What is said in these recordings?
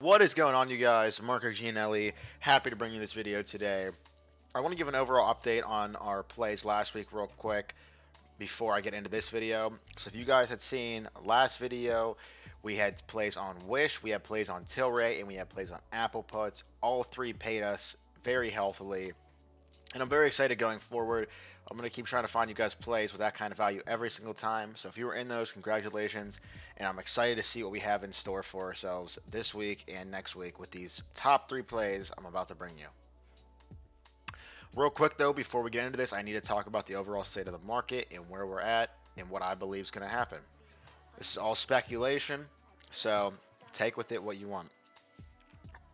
What is going on, you guys? Marco Gianelli, happy to bring you this video today. I want to give an overall update on our plays last week real quick before I get into this video. So if you guys had seen last video, we had plays on Wish, we had plays on Tilray, and we had plays on Apple Puts. All three paid us very healthily, and I'm very excited going forward. I'm going to keep trying to find you guys plays with that kind of value every single time. So if you were in those, congratulations. And I'm excited to see what we have in store for ourselves this week and next week with these top three plays I'm about to bring you. Real quick though, before we get into this, I need to talk about the overall state of the market and where we're at and what I believe is going to happen. This is all speculation, so take with it what you want.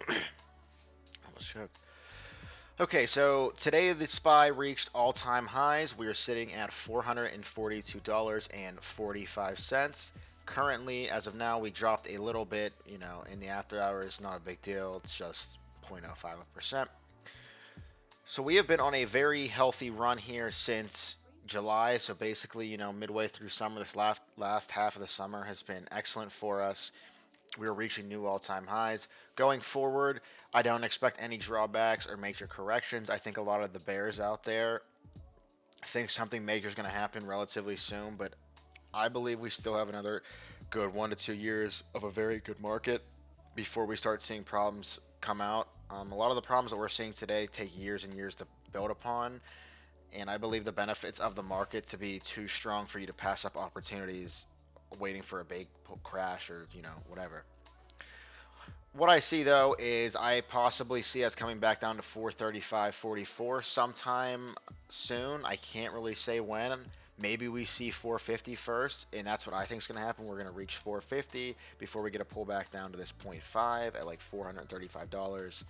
Almost choked. Okay, so today the SPY reached all-time highs. We are sitting at $442.45. Currently, as of now, we dropped a little bit, in the after hours. Not a big deal. It's just 0.05%. So we have been on a very healthy run here since July. So basically, midway through summer, this last half of the summer has been excellent for us. We are reaching new all-time highs. Going forward, I don't expect any drawbacks or major corrections. I think a lot of the bears out there think something major is going to happen relatively soon, but I believe we still have another good 1 to 2 years of a very good market before we start seeing problems come out. A lot of the problems that we're seeing today take years and years to build upon, and I believe the benefits of the market to be too strong for you to pass up opportunities waiting for a big crash or whatever. What I see though is I possibly see us coming back down to 435.44 sometime soon. I can't really say when. Maybe we see 450 first, and that's what I think is going to happen. We're going to reach 450 before we get a pullback down to this point 0.5 at like $435.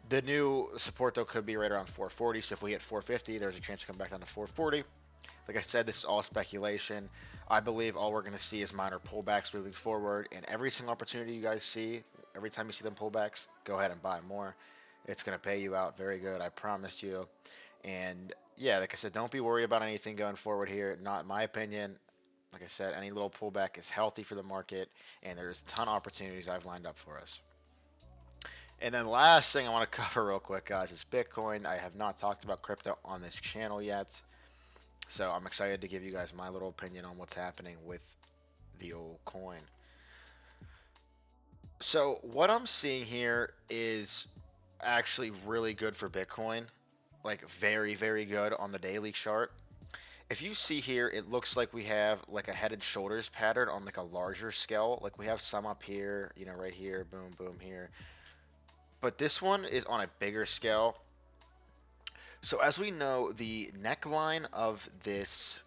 The new support though could be right around 440. So if we hit 450, there's a chance to come back down to 440. Like I said, this is all speculation. I believe all we're going to see is minor pullbacks moving forward, and every single opportunity you guys see, every time you see them pullbacks, go ahead and buy more. It's going to pay you out very good, I promise you. And yeah, like I said, don't be worried about anything going forward here. Not my opinion. Like I said, any little pullback is healthy for the market, and there's a ton of opportunities I've lined up for us. And then last thing I want to cover real quick, guys, is Bitcoin. I have not talked about crypto on this channel yet. So I'm excited to give you guys my little opinion on what's happening with the old coin. So what I'm seeing here is actually really good for Bitcoin. Like very, very good on the daily chart. If you see here, it looks like we have like a head and shoulders pattern on like a larger scale. Like we have some up here, right here, boom, boom here. But this one is on a bigger scale. So as we know, the neckline of this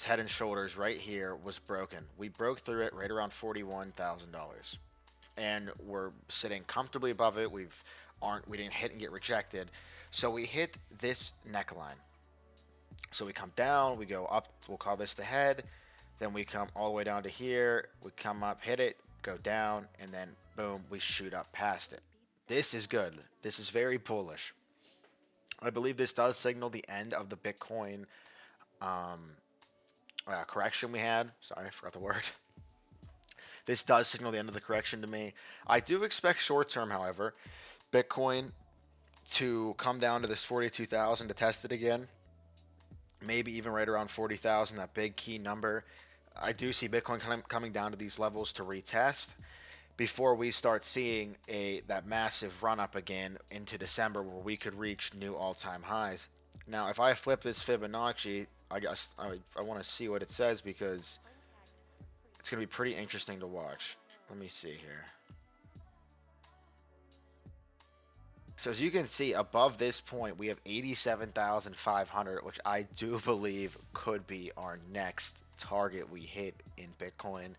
head and shoulders right here was broken. We broke through it right around $41,000, and we're sitting comfortably above it. We didn't hit and get rejected, so we hit this neckline. So we come down, we go up. We'll call this the head. Then we come all the way down to here. We come up, hit it, go down, and then boom, we shoot up past it. This is good. This is very bullish. I believe this does signal the end of the Bitcoin um, correction we had. Sorry, I forgot the word. This does signal the end of the correction to me. I do expect short term, however, Bitcoin to come down to this 42,000 to test it again. Maybe even right around 40,000, that big key number. I do see Bitcoin coming down to these levels to retest before we start seeing that massive run up again into December where we could reach new all-time highs. Now, if I flip this Fibonacci, I guess I want to see what it says because it's going to be pretty interesting to watch. Let me see here. So as you can see, above this point, we have 87,500, which I do believe could be our next target we hit in Bitcoin.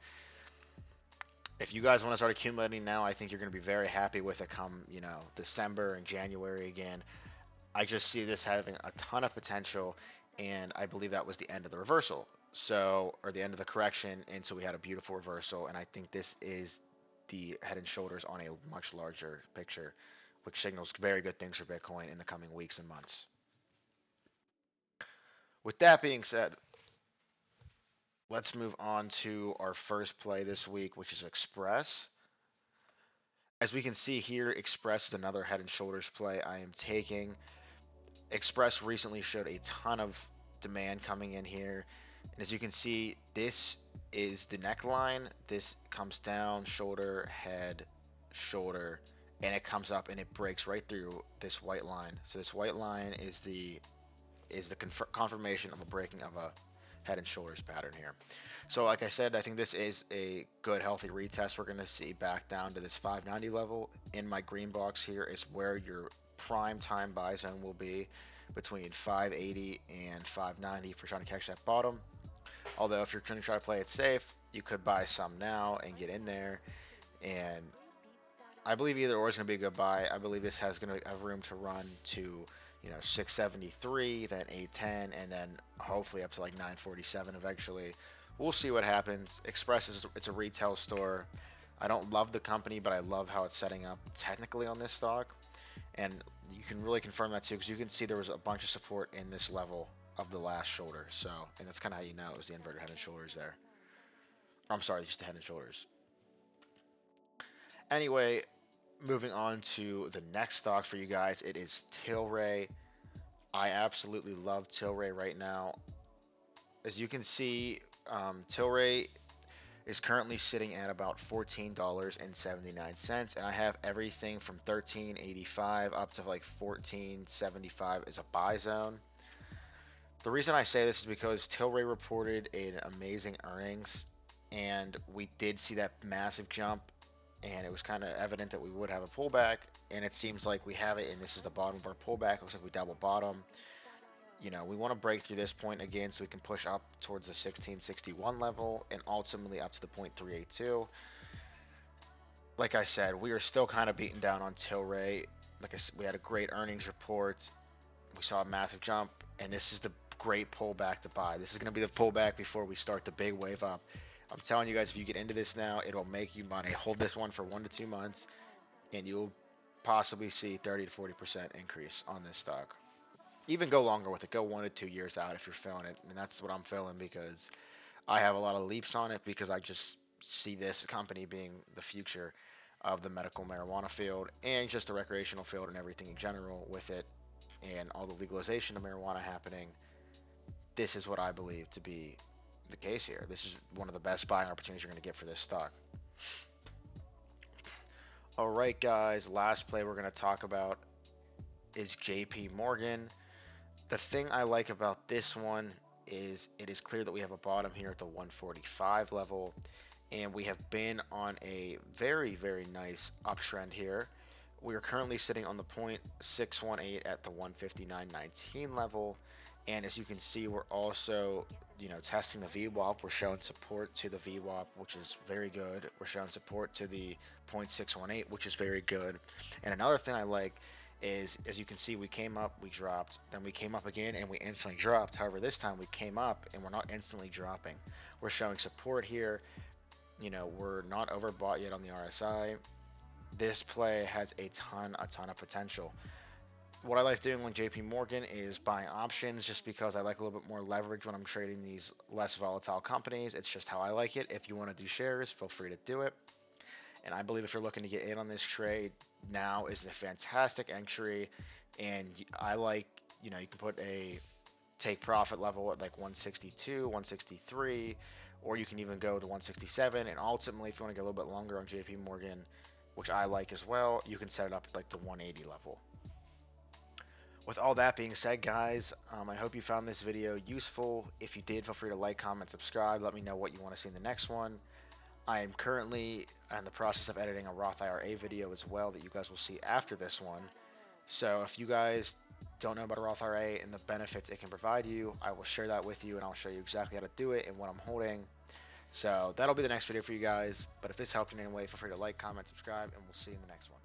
If you guys want to start accumulating now, I think you're going to be very happy with it come, December and January again. I just see this having a ton of potential, and I believe that was the end of the reversal. So, or the end of the correction, and so we had a beautiful reversal, and I think this is the head and shoulders on a much larger picture, which signals very good things for Bitcoin in the coming weeks and months. With that being said, let's move on to our first play this week, which is Express. As we can see here, Express is another Head and Shoulders play I am taking. Express recently showed a ton of demand coming in here. And as you can see, this is the neckline. This comes down, shoulder, head, shoulder, and it comes up and it breaks right through this white line. So this white line is the confirmation of a breaking of a head and shoulders pattern here. So like I said, I think this is a good healthy retest. We're going to see back down to this 590 level. In my green box here is where your prime time buy zone will be, between 580 and 590 if you're trying to catch that bottom. Although if you're going to try to play it safe, you could buy some now and get in there. And I believe either or is going to be a good buy. I believe this has going to have room to run to 673, then 810, and then hopefully up to like 947 eventually. We'll see what happens. Express it's a retail store. I don't love the company, but I love how it's setting up technically on this stock. And you can really confirm that too, because you can see there was a bunch of support in this level of the last shoulder. So, and that's kind of how you know it was the inverted head and shoulders there. I'm sorry, just the head and shoulders. Anyway, moving on to the next stock for you guys, it is Tilray. I absolutely love Tilray right now. As you can see, Tilray is currently sitting at about $14.79, and I have everything from $13.85 up to like $14.75 as a buy zone. The reason I say this is because Tilray reported an amazing earnings, and we did see that massive jump, and it was kind of evident that we would have a pullback, and it seems like we have it, and this is the bottom of our pullback. Looks like we double bottom. We want to break through this point again so we can push up towards the 1661 level and ultimately up to the 0.382. Like I said, we are still kind of beaten down on Tilray. Like I said, we had a great earnings report. We saw a massive jump, and this is the great pullback to buy. This is going to be the pullback before we start the big wave up. I'm telling you guys, if you get into this now, it'll make you money. Hold this one for 1 to 2 months, and you'll possibly see 30 to 40% increase on this stock. Even go longer with it. Go 1 to 2 years out if you're feeling it, and that's what I'm feeling because I have a lot of leaps on it because I just see this company being the future of the medical marijuana field and just the recreational field and everything in general with it and all the legalization of marijuana happening. This is what I believe to be the case here. This is one of the best buying opportunities you're going to get for this stock. All right, guys, last play we're going to talk about is JP Morgan. The thing I like about this one is it is clear that we have a bottom here at the 145 level, and we have been on a very, very nice uptrend here. We are currently sitting on the 0.618 at the 159.19 level, and as you can see, we're also testing the VWAP. We're showing support to the VWAP, which is very good. We're showing support to the 0.618, which is very good. And another thing I like is, as you can see, we came up, we dropped, then we came up again, and we instantly dropped. However, this time we came up, and we're not instantly dropping. We're showing support here. We're not overbought yet on the RSI. This play has a ton of potential. What I like doing with JP Morgan is buying options just because I like a little bit more leverage when I'm trading these less volatile companies. It's just how I like it. If you want to do shares, feel free to do it. And I believe if you're looking to get in on this trade, now is a fantastic entry. And I like, you can put a take profit level at like 162, 163, or you can even go to 167. And ultimately, if you want to get a little bit longer on JP Morgan, which I like as well, you can set it up at like the 180 level. With all that being said, guys, I hope you found this video useful. If you did, feel free to like, comment, subscribe. Let me know what you want to see in the next one. I am currently in the process of editing a Roth IRA video as well that you guys will see after this one. So if you guys don't know about a Roth IRA and the benefits it can provide you, I will share that with you and I'll show you exactly how to do it and what I'm holding. So that'll be the next video for you guys. But if this helped in any way, feel free to like, comment, subscribe, and we'll see you in the next one.